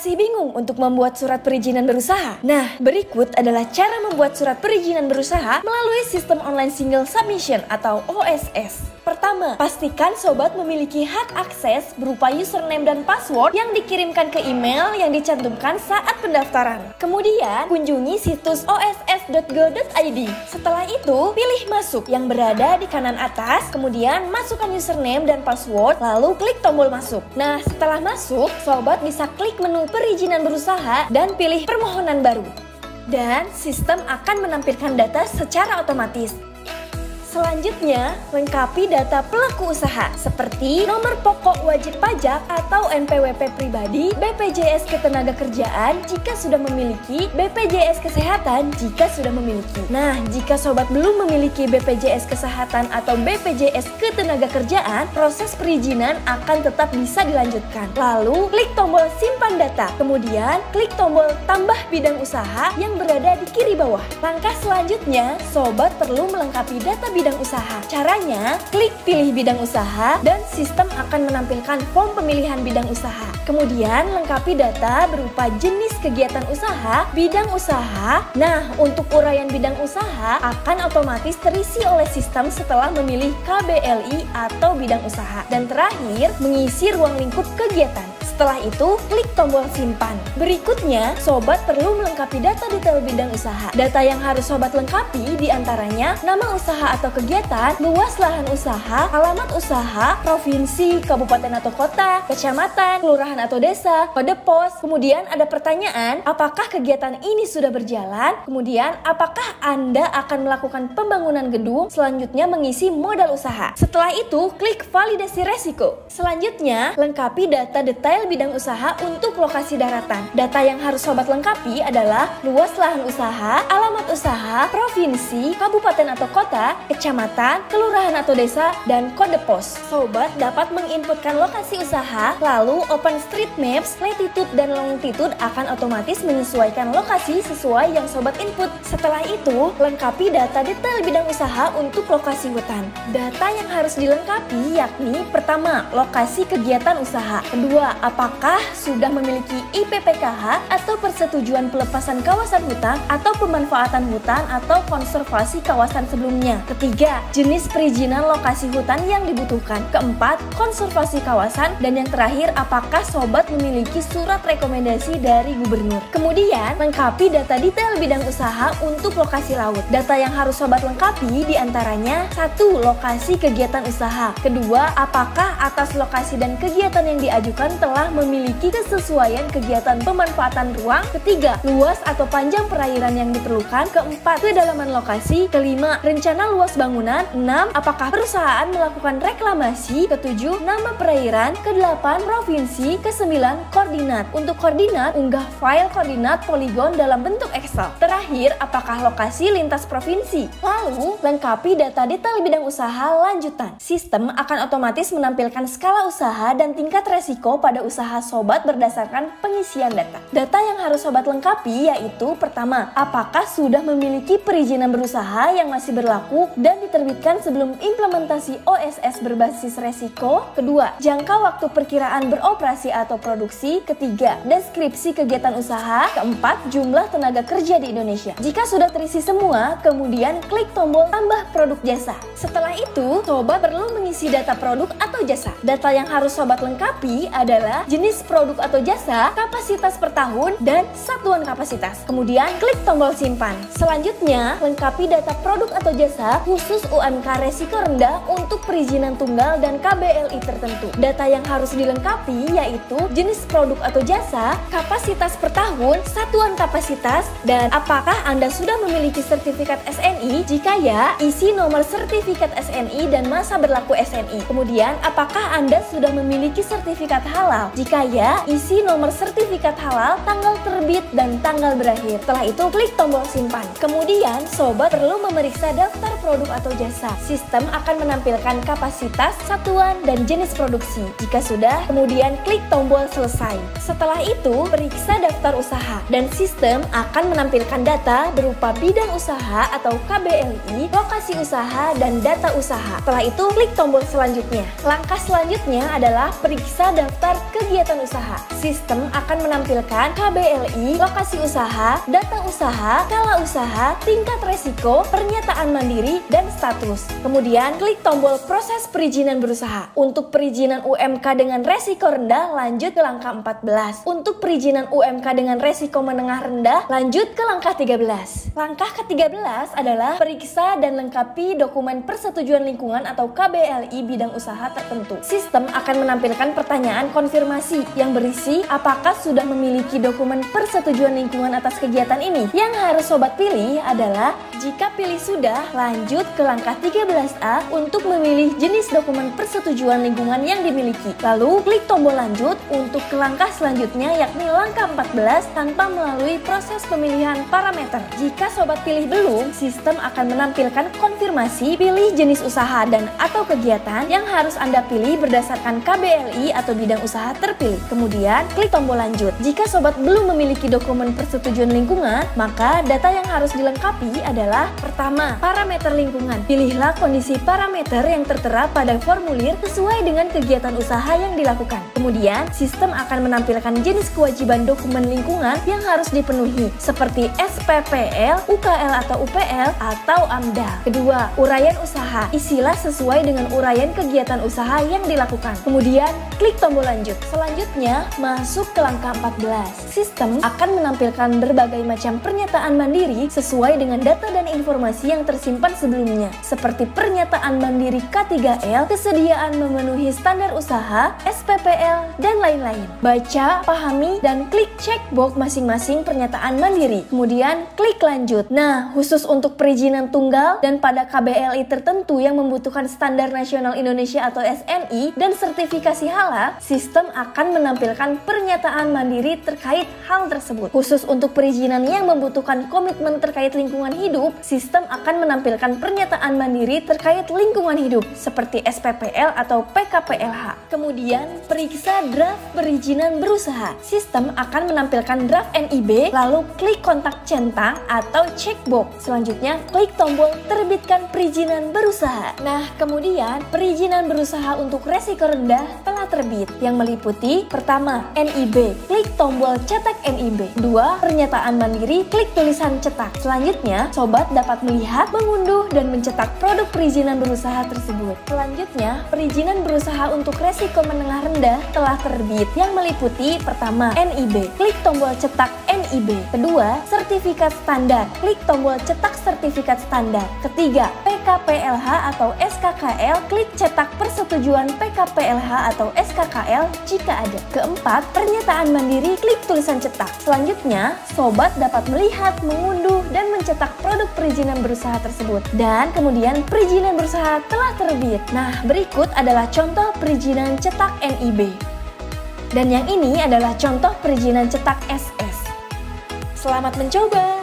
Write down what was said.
Masih bingung untuk membuat surat perizinan berusaha? Nah, berikut adalah cara membuat surat perizinan berusaha melalui sistem online single submission atau OSS. Pertama, pastikan sobat memiliki hak akses berupa username dan password yang dikirimkan ke email yang dicantumkan saat pendaftaran. Kemudian, kunjungi situs oss.go.id. Setelah itu, pilih masuk yang berada di kanan atas, kemudian masukkan username dan password, lalu klik tombol masuk. Nah, setelah masuk, sobat bisa klik menu perizinan berusaha dan pilih permohonan baru. Dan sistem akan menampilkan data secara otomatis. Selanjutnya, lengkapi data pelaku usaha seperti nomor pokok wajib pajak atau NPWP pribadi, BPJS Ketenagakerjaan jika sudah memiliki, BPJS Kesehatan jika sudah memiliki. Nah, jika sobat belum memiliki BPJS Kesehatan atau BPJS Ketenagakerjaan, proses perizinan akan tetap bisa dilanjutkan. Lalu, klik tombol simpan data, kemudian klik tombol tambah bidang usaha yang berada di kiri bawah. Langkah selanjutnya, sobat perlu melengkapi data bidang usaha. Caranya, klik pilih bidang usaha dan sistem akan menampilkan form pemilihan bidang usaha. Kemudian, lengkapi data berupa jenis kegiatan usaha, bidang usaha. Nah, untuk uraian bidang usaha akan otomatis terisi oleh sistem setelah memilih KBLI atau bidang usaha. Dan terakhir, mengisi ruang lingkup kegiatan. Setelah itu, klik tombol simpan. Berikutnya, sobat perlu melengkapi data detail bidang usaha. Data yang harus sobat lengkapi diantaranya nama usaha atau kegiatan, luas lahan usaha, alamat usaha, provinsi, kabupaten atau kota, kecamatan, kelurahan atau desa, kode pos. Kemudian ada pertanyaan, apakah kegiatan ini sudah berjalan? Kemudian, apakah Anda akan melakukan pembangunan gedung? Selanjutnya, mengisi modal usaha. Setelah itu, klik validasi resiko. Selanjutnya, lengkapi data detail bidang usaha untuk lokasi daratan. Data yang harus sobat lengkapi adalah luas lahan usaha, alamat usaha, provinsi, kabupaten atau kota, kecamatan, kelurahan atau desa, dan kode pos. Sobat dapat menginputkan lokasi usaha, lalu OpenStreetMaps, latitude dan longitude akan otomatis menyesuaikan lokasi sesuai yang sobat input. Setelah itu, lengkapi data detail bidang usaha untuk lokasi hutan. Data yang harus dilengkapi yakni pertama, lokasi kegiatan usaha. Kedua, apakah sudah memiliki IPPKH atau persetujuan pelepasan kawasan hutan atau pemanfaatan hutan atau konservasi kawasan sebelumnya. Ketiga, jenis perizinan lokasi hutan yang dibutuhkan. Keempat, konservasi kawasan. Dan yang terakhir, apakah sobat memiliki surat rekomendasi dari gubernur. Kemudian, lengkapi data detail bidang usaha untuk lokasi laut. Data yang harus sobat lengkapi diantaranya 1. Lokasi kegiatan usaha. Kedua, apakah atas lokasi dan kegiatan yang diajukan telah memiliki kesesuaian kegiatan pemanfaatan ruang. Ketiga, luas atau panjang perairan yang diperlukan. Keempat, kedalaman lokasi. Kelima, rencana luas bangunan. 6, apakah perusahaan melakukan reklamasi. Ketujuh, nama perairan. Kedelapan, provinsi. Kesembilan, koordinat. Untuk koordinat, unggah file koordinat poligon dalam bentuk Excel. Terakhir, apakah lokasi lintas provinsi. Lalu, lengkapi data detail bidang usaha lanjutan. Sistem akan otomatis menampilkan skala usaha dan tingkat resiko pada usaha sobat berdasarkan pengisian data. Data yang harus sobat lengkapi yaitu pertama, apakah sudah memiliki perizinan berusaha yang masih berlaku dan diterbitkan sebelum implementasi OSS berbasis resiko. Kedua, jangka waktu perkiraan beroperasi atau produksi. Ketiga, deskripsi kegiatan usaha. Keempat, jumlah tenaga kerja di Indonesia. Jika sudah terisi semua, kemudian klik tombol tambah produk jasa. Setelah itu, sobat perlu mengisi data produk atau jasa. Data yang harus sobat lengkapi adalah jenis produk atau jasa, kapasitas per tahun, dan satuan kapasitas. Kemudian klik tombol simpan. Selanjutnya, lengkapi data produk atau jasa khusus UMK resiko rendah untuk perizinan tunggal dan KBLI tertentu. Data yang harus dilengkapi yaitu jenis produk atau jasa, kapasitas per tahun, satuan kapasitas, dan apakah Anda sudah memiliki sertifikat SNI? Jika ya, isi nomor sertifikat SNI dan masa berlaku SNI. Kemudian, apakah Anda sudah memiliki sertifikat halal? Jika ya, isi nomor sertifikat halal, tanggal terbit, dan tanggal berakhir. Setelah itu, klik tombol simpan. Kemudian, sobat perlu memeriksa daftar produk atau jasa. Sistem akan menampilkan kapasitas, satuan, dan jenis produksi. Jika sudah, kemudian klik tombol selesai. Setelah itu, periksa daftar usaha. Dan sistem akan menampilkan data berupa bidang usaha atau KBLI, lokasi usaha, dan data usaha. Setelah itu, klik tombol selanjutnya. Langkah selanjutnya adalah periksa daftar kegiatan usaha. Sistem akan menampilkan KBLI, lokasi usaha, data usaha, skala usaha, tingkat resiko, pernyataan mandiri, dan status. Kemudian klik tombol proses perizinan berusaha. Untuk perizinan UMK dengan resiko rendah, lanjut ke langkah 14. Untuk perizinan UMK dengan resiko menengah rendah, lanjut ke langkah 13. Langkah ke-13 adalah periksa dan lengkapi dokumen persetujuan lingkungan atau KBLI bidang usaha tertentu. Sistem akan menampilkan pertanyaan konfirmasi yang berisi apakah sudah memiliki dokumen persetujuan lingkungan atas kegiatan ini. Yang harus sobat pilih adalah jika pilih sudah, lanjut ke langkah 13A untuk memilih jenis dokumen persetujuan lingkungan yang dimiliki. Lalu klik tombol lanjut untuk ke langkah selanjutnya, yakni langkah 14 tanpa melalui proses pemilihan parameter. Jika sobat pilih belum, sistem akan menampilkan konfirmasi pilih jenis usaha dan atau kegiatan yang harus Anda pilih berdasarkan KBLI atau bidang usaha terpilih. Kemudian klik tombol lanjut. Jika sobat belum memiliki dokumen persetujuan lingkungan, maka data yang harus dilengkapi adalah pertama, parameter lingkungan. Pilihlah kondisi parameter yang tertera pada formulir sesuai dengan kegiatan usaha yang dilakukan. Kemudian, sistem akan menampilkan jenis kewajiban dokumen lingkungan yang harus dipenuhi, seperti SPPL, UKL atau UPL, atau AMDAL. Kedua, uraian usaha. Isilah sesuai dengan uraian kegiatan usaha yang dilakukan. Kemudian, klik tombol lanjut. Selanjutnya, masuk ke langkah 14. Sistem akan menampilkan berbagai macam pernyataan mandiri sesuai dengan data dan informasi yang tersimpan sebelumnya, seperti pernyataan mandiri K3L, kesediaan memenuhi standar usaha, SPPL, dan lain-lain. Baca, pahami, dan klik checkbox masing-masing pernyataan mandiri. Kemudian, klik lanjut. Nah, khusus untuk perizinan tunggal dan pada KBLI tertentu yang membutuhkan standar nasional Indonesia atau SNI dan sertifikasi halal, sistem akan menampilkan pernyataan mandiri terkait hal tersebut. Khusus untuk perizinan yang membutuhkan komitmen terkait lingkungan hidup, sistem akan menampilkan pernyataan mandiri terkait lingkungan hidup seperti SPPL atau PKPLH. Kemudian, periksa draft perizinan berusaha. Sistem akan menampilkan draft NIB, lalu klik kontak centang atau checkbox. Selanjutnya, klik tombol terbitkan perizinan berusaha. Nah, kemudian perizinan berusaha untuk resiko rendah telah terbit yang meliputi pertama, NIB. Klik tombol cetak NIB. Dua, pernyataan mandiri, klik tulisan cetak. Selanjutnya, sobat dapat melihat, mengunduh, dan mencetak produk perizinan berusaha tersebut. Selanjutnya, perizinan berusaha untuk resiko menengah rendah telah terbit yang meliputi pertama, NIB. Klik tombol cetak NIB. Kedua, sertifikat standar. Klik tombol cetak sertifikat standar. Ketiga, PKPLH atau SKKL. Klik cetak persetujuan PKPLH atau SKKL jika ada. Keempat, pernyataan mandiri. Klik tulisan cetak. Selanjutnya, sobat dapat melihat, mengunduh, dan mencetak produk perizinan berusaha tersebut. Dan kemudian perizinan berusaha telah terbit. Nah, berikut adalah contoh perizinan cetak NIB. Dan yang ini adalah contoh perizinan cetak SS. Selamat mencoba!